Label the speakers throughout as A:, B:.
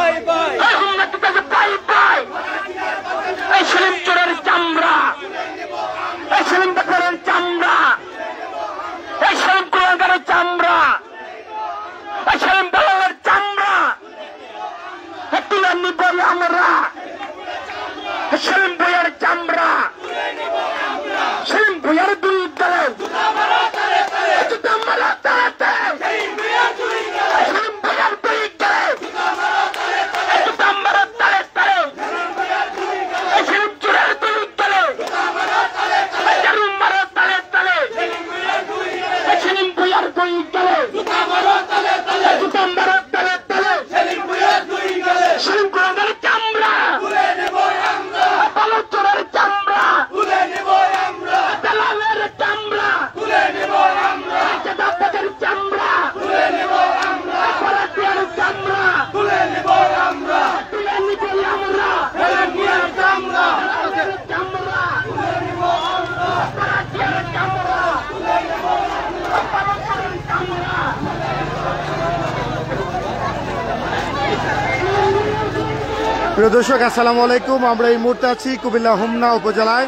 A: এই হুমনাতে কাছে bye bye. এই সেলিম চোরের চামড়া, এই সেলিম বাকরের চামড়া, এই সেলিম কুলাঙ্গারের চামড়া, এই সেলিম দালালের চামড়া তুলে নিবই আমরা। সেলিম ভুইয়ার চামড়া, সেলিম ভুইয়ার দুই দলে জুতা মারা তাড়াতে, সেলিম ভুইয়ার দুই দলে জুতা মারা তাড়ে তাড়ে, সেলিম চোরের দুই দলে জারু মারা তাড়ে তাড়ে, সেলিম ভুইয়ার দুই দলে জুতা মারা তাড়ে তাড়ে, সেলিম কুলাঙ্গারের চামড়া চোরের চামড়া দালালের চামড়া জাদাবাদের চামড়া ভারতীয় চামড়া তুলে নিব আমরা, ভারতীয় চামড়া
B: প্রিয় দর্শক আসসালামু আলাইকুম। আমরা এই মুহূর্তে আছি কুমিল্লা হোমনা উপজেলায়।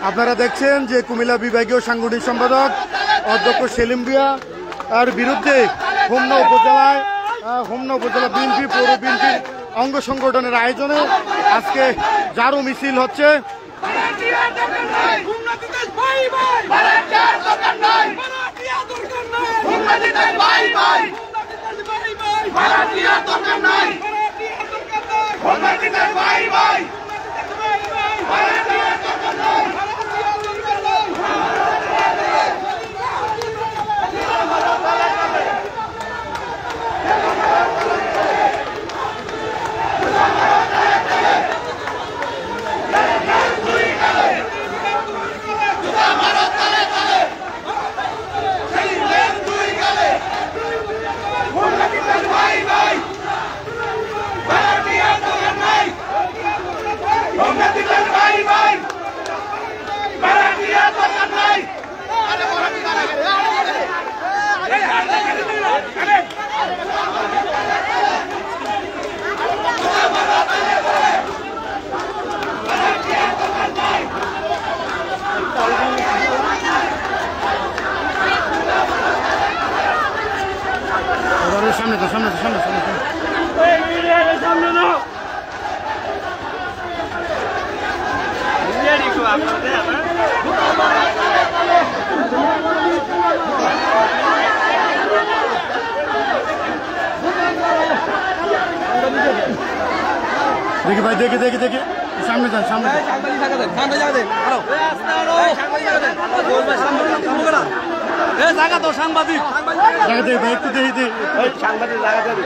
B: আপনারা দেখছেন যে কুমিল্লা বিভাগীয় সাংগঠনিক সম্পাদক অধ্যক্ষ সেলিম ভুইয়া তার বিরুদ্ধে হোমনা উপজেলা বিএনপি পৌর বিএনপির অঙ্গ সংগঠনের আয়োজনে আজকে জারু মিছিল হচ্ছে। দেখি ভাই, দেখি দেখি দেখি সামনে যান, সামনে
C: জায়গা তো সাংবাদিক
B: ভাই, একটু দেখি
C: সাংবাদিক জায়গা দেবে।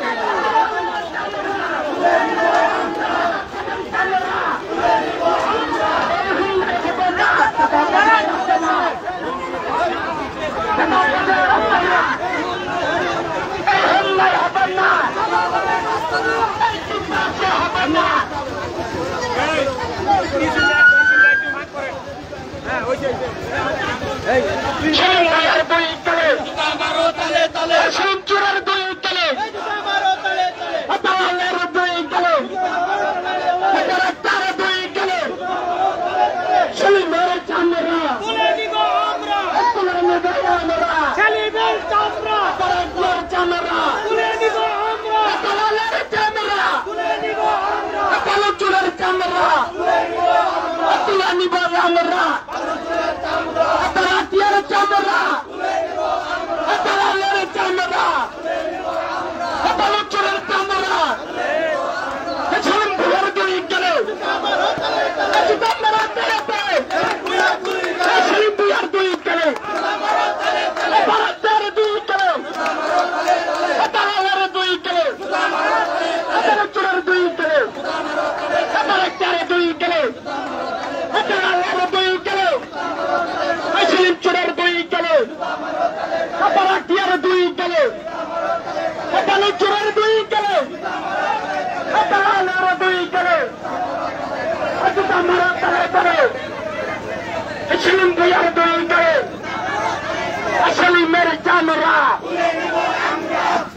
A: Asli mere camera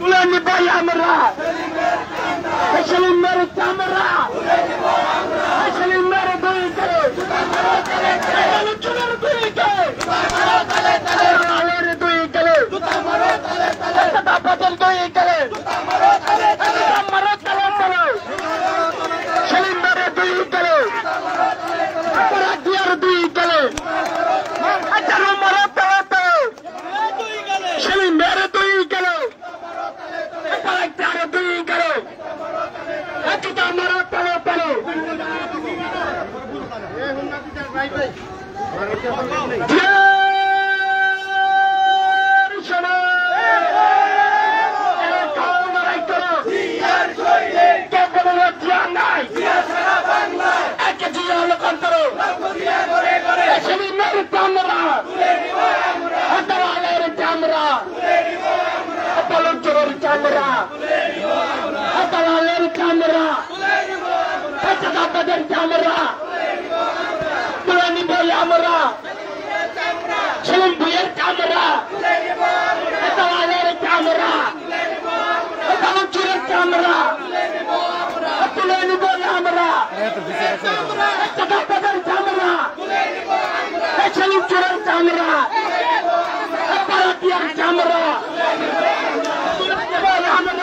A: তুলে নিবই আমরা সেলিমের চামড়া সেলিমের দুই গেলে চুলের দুই গেলে আলের দুই গেলে বাদল দুই গেলে সেলিমের দুই গেলে দিয়ার দুই গেলে সেলিমের দুই গেলে দুই গেলে আমার তলে তলে চামড়া চামড়া হাতালের চামড়া হাতাদের চামড়া তুলে নিবই আমরা সেলিম ভুইয়ের চামড়া হাতালের চামড়া হাতালুচুরের চামড়া তুলে নিবই আমরা হাতাদের চামড়া সেলিম চুরের চামড়া হাতালাটিয়ার চামড়া